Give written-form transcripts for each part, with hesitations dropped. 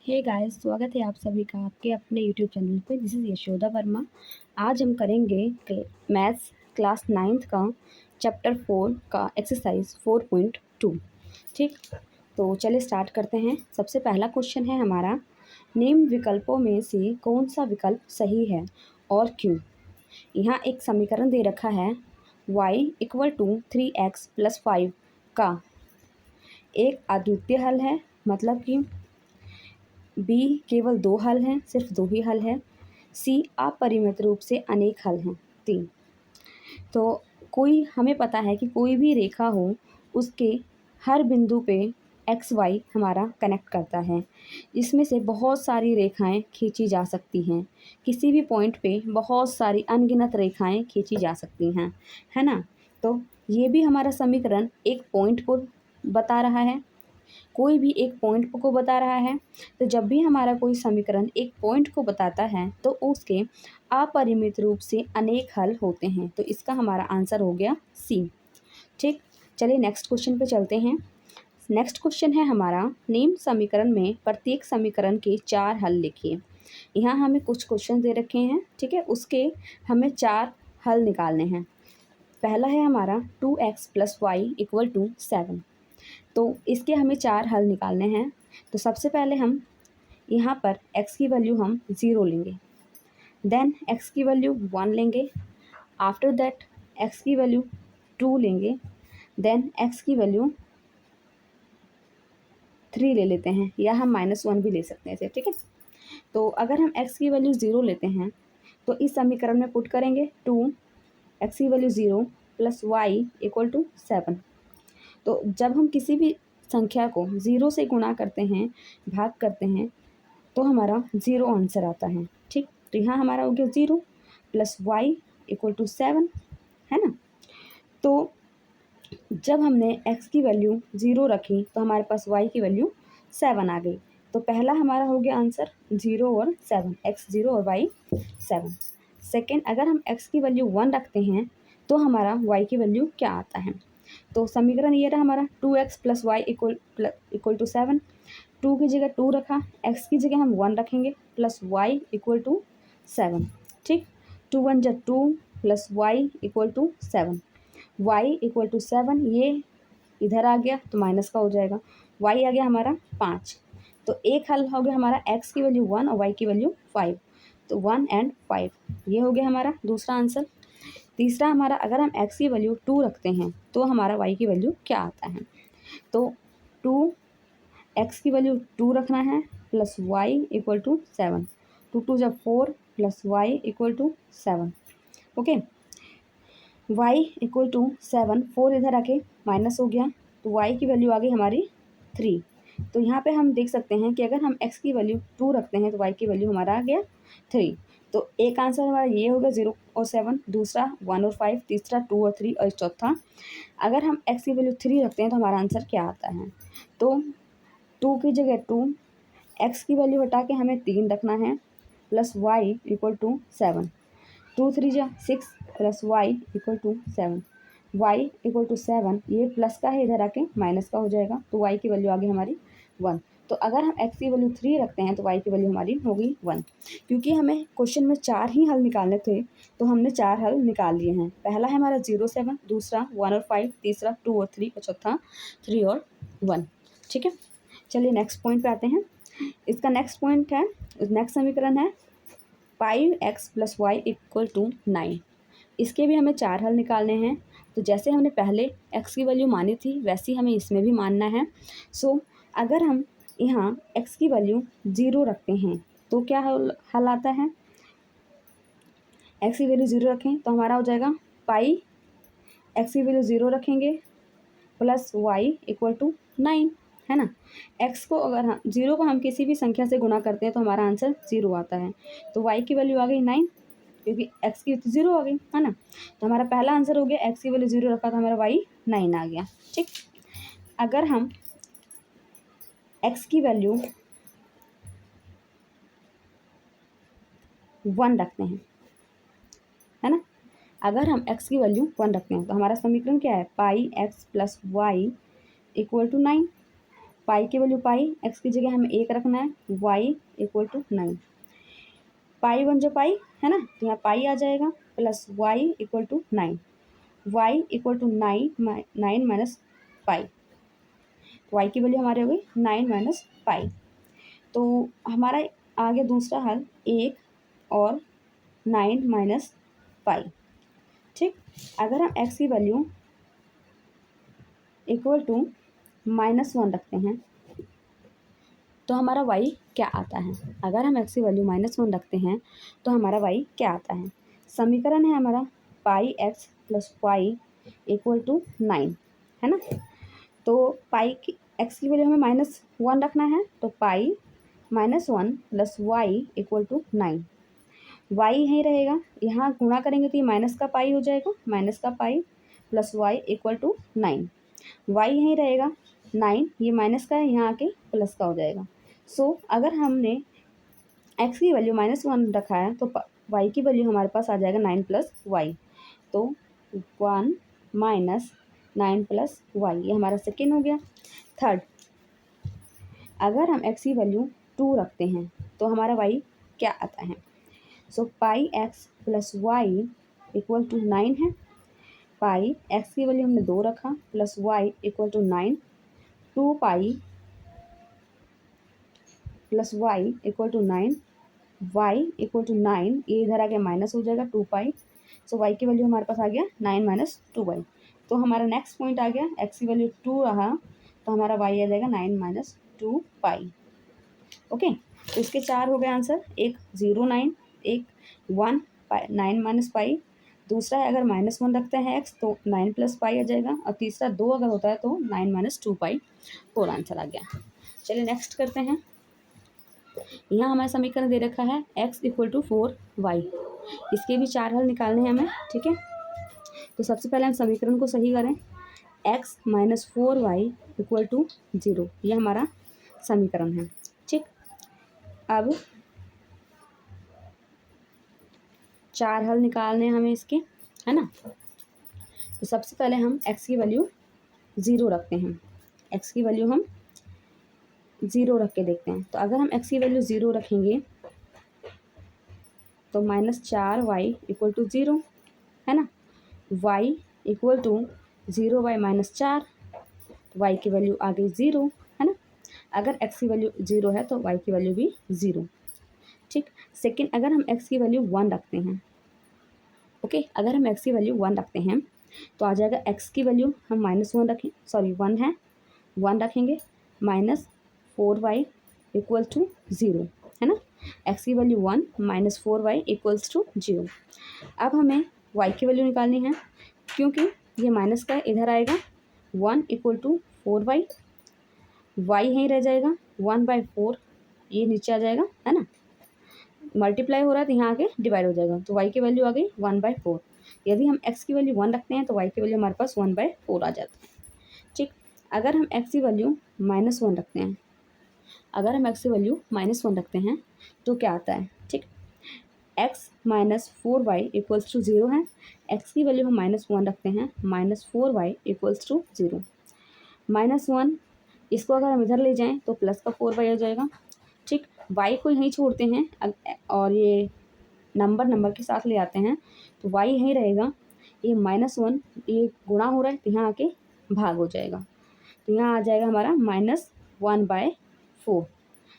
Hey guys, स्वागत है आप सभी का आपके अपने यूट्यूब चैनल पे। This is Yashoda Verma. आज हम करेंगे मैथ्स क्लास 9th का चैप्टर 4 का एक्सरसाइज 4.2। ठीक, तो चलिए स्टार्ट करते हैं। सबसे पहला क्वेश्चन है हमारा, निम्न विकल्पों में से कौन सा विकल्प सही है और क्यों। यहाँ एक समीकरण दे रखा है y = 3x + 5 का एक अद्वितीय हल है, मतलब कि बी केवल दो हल हैं, सिर्फ दो ही हल है। सी अपरिमित रूप से अनेक हल हैं, 3। तो कोई हमें पता है कि कोई भी रेखा हो उसके हर बिंदु पे एक्स वाई हमारा कनेक्ट करता है। इसमें से बहुत सारी रेखाएं खींची जा सकती हैं, किसी भी पॉइंट पे बहुत सारी अनगिनत रेखाएं खींची जा सकती हैं, है ना। तो ये भी हमारा समीकरण एक पॉइंट को बता रहा है, कोई भी एक पॉइंट को बता रहा है। तो जब भी हमारा कोई समीकरण एक पॉइंट को बताता है तो उसके अपरिमित रूप से अनेक हल होते हैं। तो इसका हमारा आंसर हो गया सी। ठीक, चलिए नेक्स्ट क्वेश्चन पे चलते हैं। नेक्स्ट क्वेश्चन है हमारा, निम्न समीकरण में प्रत्येक समीकरण के 4 हल लिखिए। यहाँ हमें कुछ क्वेश्चन दे रखे हैं, ठीक है, उसके हमें 4 हल निकालने हैं। पहला है हमारा 2x + y = 7। तो इसके हमें 4 हल निकालने हैं। तो सबसे पहले हम यहाँ पर x की वैल्यू हम 0 लेंगे, देन x की वैल्यू 1 लेंगे, आफ्टर दैट x की वैल्यू 2 लेंगे, देन x की वैल्यू 3 ले लेते हैं, या हम -1 भी ले सकते हैं इसे, ठीक है। तो अगर हम x की वैल्यू 0 लेते हैं तो इस समीकरण में पुट करेंगे 2 x की वैल्यू 0 + y = 7। तो जब हम किसी भी संख्या को 0 से गुणा करते हैं, भाग करते हैं, तो हमारा 0 आंसर आता है। ठीक, तो यहाँ हमारा हो गया 0 + y = 7, है ना। तो जब हमने x की वैल्यू 0 रखी तो हमारे पास y की वैल्यू 7 आ गई। तो पहला हमारा हो गया आंसर 0 और 7, x 0 और y 7। सेकेंड, अगर हम x की वैल्यू 1 रखते हैं तो हमारा y की वैल्यू क्या आता है। तो समीकरण ये रहा हमारा, 2x + y = 7। 2 की जगह 2 रखा, x की जगह हम 1 रखेंगे, प्लस y = 7। ठीक, 2 × 1 = 2 + y = 7। y = 7, ये इधर आ गया तो माइनस का हो जाएगा, y आ गया हमारा 5। तो एक हल हो गया हमारा, x की वैल्यू 1 और y की वैल्यू 5। तो 1 और 5 ये हो गया हमारा दूसरा आंसर। तीसरा हमारा, अगर हम x की वैल्यू 2 रखते हैं तो हमारा y की वैल्यू क्या आता है। तो 2, x की वैल्यू 2 रखना है, plus y = 7। 2 × 2 = 4 + y = 7। Okay, y = 7, 4 इधर आके माइनस हो गया, तो y की वैल्यू आ गई हमारी 3। तो यहाँ पे हम देख सकते हैं कि अगर हम x की वैल्यू 2 रखते हैं तो y की वैल्यू हमारा आ गया 3। तो एक आंसर हमारा ये होगा 0 और 7, दूसरा 1 और 5, तीसरा 2 और 3, और चौथा अगर हम x की वैल्यू 3 रखते हैं तो हमारा आंसर क्या आता है। तो 2 की जगह 2, x की वैल्यू हटा के हमें 3 रखना है, प्लस y = 7। 2 3 × 6 + y = 7। y = 7, ये प्लस का है, इधर आके माइनस का हो जाएगा, तो y की वैल्यू आ गई हमारी 1। तो अगर हम x की वैल्यू 3 रखते हैं तो y की वैल्यू हमारी होगी 1। क्योंकि हमें क्वेश्चन में 4 ही हल निकालने थे तो हमने 4 हल निकाल लिए हैं। पहला है हमारा 0 7, दूसरा 1 और 5, तीसरा 2 और 3, और चौथा 3 और 1। ठीक है, चलिए नेक्स्ट पॉइंट पे आते हैं। इसका नेक्स्ट पॉइंट है, नेक्स्ट समीकरण है 5x + y = 9। इसके भी हमें 4 हल निकालने हैं। तो जैसे हमने पहले x की वैल्यू मानी थी वैसे हमें इसमें भी मानना है। सो अगर हम यहाँ x की वैल्यू 0 रखते हैं तो क्या हल आता है। x की वैल्यू 0 रखें तो हमारा हो जाएगा पाई, x की वैल्यू 0 रखेंगे, प्लस y = 9, है ना। x को अगर हम 0 को हम किसी भी संख्या से गुणा करते हैं तो हमारा आंसर 0 आता है। तो y की वैल्यू आ गई 9, क्योंकि x की तो 0 आ गई, है ना। तो हमारा पहला आंसर हो गया, x की वैल्यू 0 रखा तो हमारा y 9 आ गया। ठीक, अगर हम x की वैल्यू 1 रखते हैं, है ना, अगर हम x की वैल्यू 1 रखते हैं तो हमारा समीकरण क्या है, पाई x + y = 9। पाई की वैल्यू पाई, एक्स की जगह हमें 1 रखना है, y equal to 9। Pi one जो पाई है ना, तो यहाँ पाई आ जाएगा plus y equal to 9, y equal to 9 minus pi. Y की वैल्यू हमारे हो गई 9 माइनस पाई। तो हमारा आ गया दूसरा हल 1 और 9 माइनस पाई। ठीक, अगर हम एक्स की वैल्यू इक्वल टू -1 रखते हैं तो हमारा y क्या आता है। अगर हम x की वैल्यू -1 रखते हैं तो हमारा y क्या आता है। समीकरण है हमारा pi x plus y equal to 9, है ना। तो पाई की x की वैल्यू हमें -1 रखना है, तो pi -1 plus y equal to 9। Y यहीं रहेगा, यहाँ गुणा करेंगे तो ये माइनस का पाई हो जाएगा, माइनस का pi plus y equal to 9। Y यहीं रहेगा 9, ये माइनस का है, यहाँ आके प्लस का हो जाएगा। सो अगर हमने x की वैल्यू -1 रखा है तो y की वैल्यू हमारे पास आ जाएगा 9 प्लस वाई। तो 1 माइनस 9 प्लस वाई, ये हमारा सेकेंड हो गया। थर्ड, अगर हम x की वैल्यू 2 रखते हैं तो हमारा y क्या आता है। So pi x plus y equal to 9 है। पाई एक्स की वैल्यू हमने 2 रखा plus y equal to 9, 2 pi plus y equal to 9, y equal to 9, ये इधर आ गया माइनस हो जाएगा 2 पाई। सो वाई की वैल्यू हमारे पास आ गया 9 माइनस 2 वाई। तो हमारा नेक्स्ट पॉइंट आ गया, एक्स की वैल्यू 2 रहा तो हमारा वाई आ जाएगा 9 माइनस 2 पाई। ओके, तो इसके 4 हो गए आंसर, एक 0 9, एक 1 9 माइनस पाई, दूसरा है अगर -1 रखते हैं एक्स तो 9 प्लस पाई आ जाएगा, और तीसरा 2 अगर होता है तो 9 माइनस 2 पाई। 4 आंसर आ गया। चलिए नेक्स्ट करते हैं। यहाँ हमारा समीकरण दे रखा है x इक्वल टू 4y, इसके भी 4 हल निकालने हैं हमें। ठीक है, तो सबसे पहले हम समीकरण को सही करें, x minus 4y equal to 0, ये हमारा समीकरण है। ठीक, अब 4 हल निकालने हैं हमें इसके, है ना। तो सबसे पहले हम x की वैल्यू 0 रखते हैं, x की वैल्यू हम 0 रख के देखते हैं। तो अगर हम x की वैल्यू 0 रखेंगे तो -4y इक्वल टू 0, है ना। y equal to 0y minus 4, y की वैल्यू आ गई 0, है ना। अगर x की वैल्यू 0 है तो y की वैल्यू भी 0। ठीक, सेकेंड, अगर हम x की वैल्यू 1 रखते हैं, ओके, अगर हम x की वैल्यू 1 रखते हैं तो आ जाएगा x की वैल्यू हम -1 रखें, सॉरी 1 है, 1 रखेंगे -4y इक्वल टू 0, है ना। x की वैल्यू 1 -4y इक्वल्स टू 0। अब हमें y की वैल्यू निकालनी है, क्योंकि ये माइनस का इधर आएगा, 1 इक्वल टू 4y, y यहीं रह जाएगा 1/4, ये नीचे आ जाएगा, है ना। मल्टीप्लाई हो रहा है तो यहाँ आके डिवाइड हो जाएगा, तो y की वैल्यू आ गई 1/4। यदि हम x की वैल्यू 1 रखते हैं तो y की वैल्यू हमारे पास 1/4 आ जाती है। ठीक, अगर हम x की वैल्यू -1 रखते हैं, अगर हम x की वैल्यू -1 रखते हैं तो क्या आता है। ठीक, x minus 4y equals to 0 है, x की वैल्यू हम -1 रखते हैं, -4y इक्वल्स टू 0। -1, इसको अगर हम इधर ले जाएं तो प्लस का 4y हो जाएगा। ठीक, y को यहीं छोड़ते हैं और ये नंबर के साथ ले आते हैं तो y यहीं रहेगा, ये -1 ये गुणा हो रहा है तो यहाँ आके भाग हो जाएगा, तो यहाँ आ जाएगा हमारा -1/4।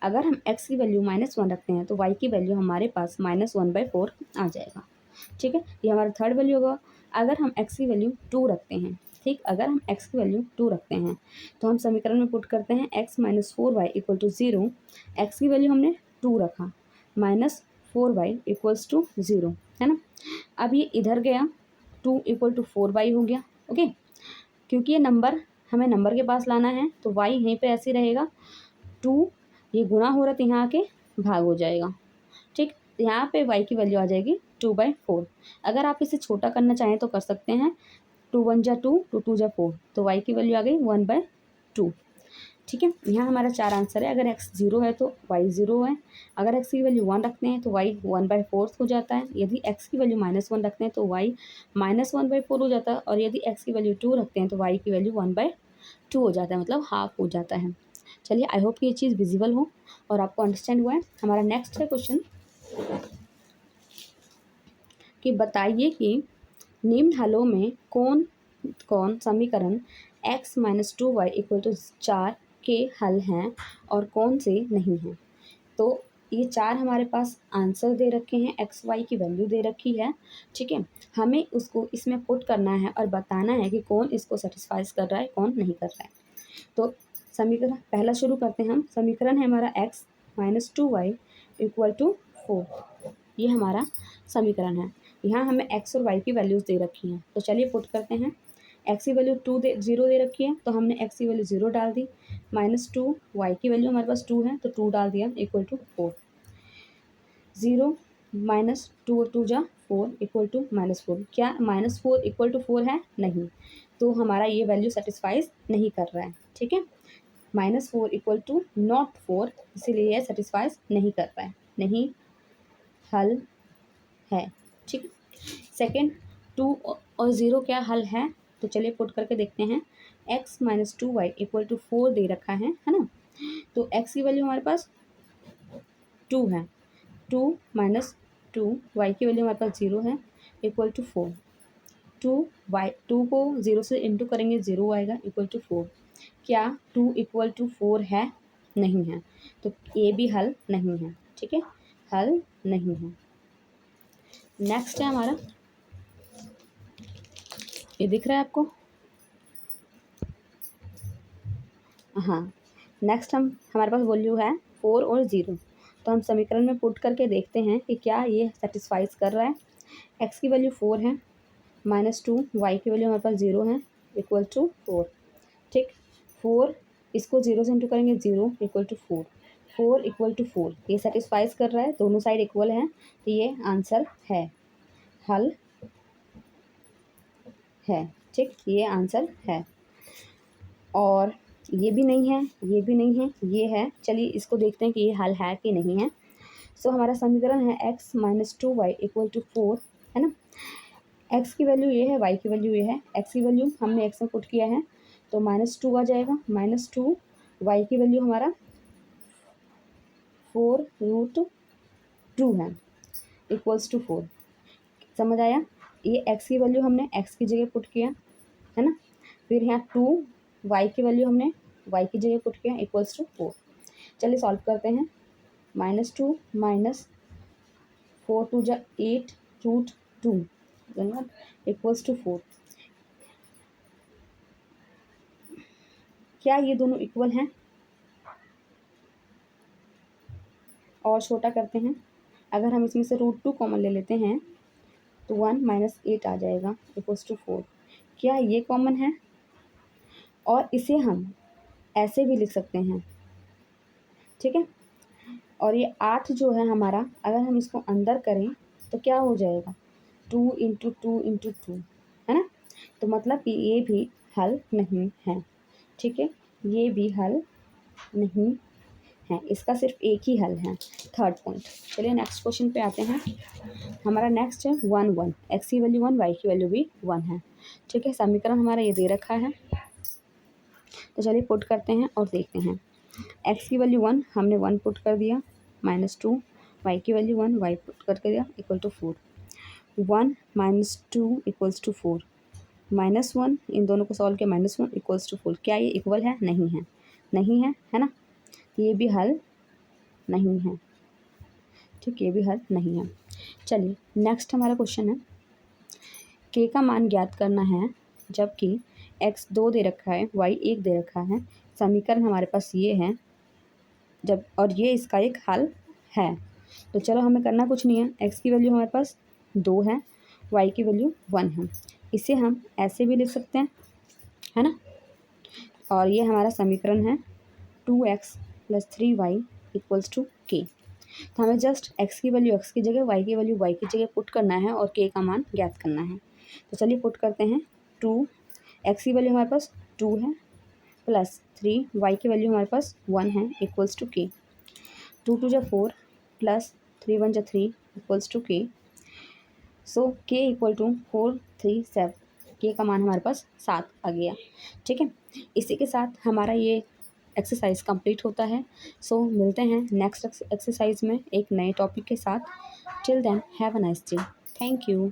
अगर हम x की वैल्यू -1 रखते हैं तो y की वैल्यू हमारे पास -1/4 आ जाएगा। ठीक है, ये हमारा थर्ड वैल्यू होगा। अगर हम x की वैल्यू 2 रखते हैं, ठीक, अगर हम x की वैल्यू 2 रखते हैं तो हम समीकरण में पुट करते हैं x minus 4y equal to 0, x की वैल्यू हमने 2 रखा, -4y इक्वल्स टू 0, है ना। अब ये इधर गया, 2 इक्वल टू 4y हो गया। ओके, क्योंकि ये नंबर हमें नंबर के पास लाना है तो y यहीं पे ऐसे रहेगा, 2 ये गुणा हो रहा है तो यहाँ आके भाग हो जाएगा। ठीक, तो यहाँ पे y की वैल्यू आ जाएगी 2/4। अगर आप इसे छोटा करना चाहें तो कर सकते हैं, 2 1 जा 2, 2 2 जा 4, तो y की वैल्यू आ गई 1/2। ठीक है, यहाँ हमारा 4 आंसर है। अगर x 0 है तो y 0 है, अगर x की वैल्यू 1 रखते हैं तो y 1/4 हो जाता है, यदि x की वैल्यू -1 रखते हैं तो y -1/4 हो जाता है, और यदि x की वैल्यू 2 रखते हैं तो y की वैल्यू 1/2 हो जाता है, मतलब हाफ हो जाता है। चलिए आई होप कि ये चीज़ विजिबल हो और आपको अंडरस्टैंड हुआ है। हमारा नेक्स्ट है क्वेश्चन कि बताइए कि निम्न हलों में कौन कौन समीकरण x minus 2y equal to 4 के हल हैं और कौन से नहीं हैं। तो ये 4 हमारे पास आंसर दे रखे हैं, एक्स वाई की वैल्यू दे रखी है, ठीक है। हमें उसको इसमें पुट करना है और बताना है कि कौन इसको सेटिस्फाइज कर रहा है, कौन नहीं कर रहा है। तो समीकरण पहला शुरू करते हैं हम। समीकरण है हमारा x minus 2y equal to 4, ये हमारा समीकरण है। यहाँ हमें x और y की वैल्यूज़ दे रखी हैं, तो चलिए पुट करते हैं। x की वैल्यू 0 दे रखी है, तो हमने x की वैल्यू 0 डाल दी, -2 y की वैल्यू हमारे पास 2 है तो 2 डाल दिया इक्वल टू 4। 0 माइनस 2 2 जा 4 इक्वल टू -4। क्या -4 इक्वल टू 4 है? नहीं, तो हमारा ये वैल्यू सेटिस्फाइज नहीं कर रहा है, ठीक है। -4 इक्वल टू नॉट 4, इसीलिए यह सेटिस्फाइज नहीं कर रहा है, नहीं हल है, ठीक। सेकेंड, 2 और 0 क्या हल है? तो चलिए पुट करके देखते हैं। x minus 2y equal to 4 दे रखा है ना। तो x की वैल्यू हमारे पास 2 है, 2 माइनस 2 y की वैल्यू हमारे पास 0 है इक्वल टू 4। 2 को 0 से इंटू करेंगे 0 आएगा इक्वल टू 4। क्या 2 इक्वल टू 4 है? नहीं है, तो ये भी हल नहीं है, ठीक है, हल नहीं है। नेक्स्ट है हमारा, ये दिख रहा है आपको? हाँ, नेक्स्ट हमारे पास वैल्यू है 4 और 0, तो हम समीकरण में पुट करके देखते हैं कि क्या ये सेटिस्फाइज कर रहा है। x की वैल्यू 4 है, -2 y की वैल्यू हमारे पास 0 है इक्वल टू 4, ठीक। 4 इसको 0 से इंटू करेंगे 0 इक्वल टू 4, 4 इक्वल टू 4, ये सेटिस्फाइज कर रहा है, दोनों साइड इक्वल हैं, तो ये आंसर है, हल है, ठीक, ये आंसर है। और ये भी नहीं है, ये भी नहीं है, ये है। चलिए इसको देखते हैं कि ये हल है कि नहीं है। सो हमारा समीकरण है x minus 2y equal to 4, है ना। x की वैल्यू ये है, y की वैल्यू ये है। x की वैल्यू हमने x में पुट किया है तो -2 आ जाएगा, -2 y की वैल्यू हमारा 4√2 है इक्वल्स टू 4। समझ आया? ये x की वैल्यू हमने x की जगह पुट किया, है ना। फिर यहाँ 2 y की वैल्यू हमने y की जगह पुट किया इक्वल्स टू 4। चलिए सॉल्व करते हैं। -2 माइनस 4 2 जा 8√2 इक्वल्स टू 4। क्या ये दोनों इक्वल हैं? और छोटा करते हैं। अगर हम इसमें से √2 कॉमन ले लेते हैं तो 1 माइनस 8 आ जाएगा इक्वल्स टू 4। क्या ये कॉमन है? और इसे हम ऐसे भी लिख सकते हैं, ठीक है। और ये 8 जो है हमारा, अगर हम इसको अंदर करें तो क्या हो जाएगा, 2 इंटू 2 इंटू 2, है ना। तो मतलब कि ये भी हल नहीं है, ठीक है, ये भी हल नहीं है, इसका सिर्फ एक ही हल है, थर्ड पॉइंट। चलिए नेक्स्ट क्वेश्चन पे आते हैं। हमारा नेक्स्ट है 1 1, x की वैल्यू 1 y की वैल्यू भी 1 है, ठीक है। समीकरण हमारा ये दे रखा है, तो चलिए पुट करते हैं और देखते हैं। x की वैल्यू 1 हमने 1 पुट कर दिया, -2 y की वैल्यू 1 y पुट करके दिया इक्वल टू 4। 1 -2 इक्वल्स टू 4, -1 इन दोनों को सॉल्व किया, -1 इक्वल्स टू 4। क्या ये इक्वल है? नहीं है, नहीं है ना, ये भी हल नहीं है, ठीक, ये भी हल नहीं है। चलिए नेक्स्ट हमारा क्वेश्चन है, k का मान ज्ञात करना है जबकि x 2 दे रखा है, y 1 दे रखा है। समीकरण हमारे पास ये है जब, और ये इसका एक हल है। तो चलो हमें करना कुछ नहीं है, x की वैल्यू हमारे पास 2 है, y की वैल्यू 1 है। इसे हम ऐसे भी लिख सकते हैं, है ना। और ये हमारा समीकरण है 2x + 3y equals to k। तो हमें जस्ट x की वैल्यू x की जगह, y की वैल्यू y की जगह पुट करना है और k का मान ज्ञात करना है। तो चलिए पुट करते हैं। 2 x की वैल्यू हमारे पास 2 है प्लस 3 y की वैल्यू हमारे पास 1 है इक्वल्स टू k। 2 2 जा 4 प्लस 3 1 जा 3 equals to k। So k equal to 4 3 7, k का मान हमारे पास 7 आ गया, ठीक है। इसी के साथ हमारा ये एक्सरसाइज कंप्लीट होता है। सो मिलते हैं नेक्स्ट एक्सरसाइज में एक नए टॉपिक के साथ। Till then have a nice day. Thank you.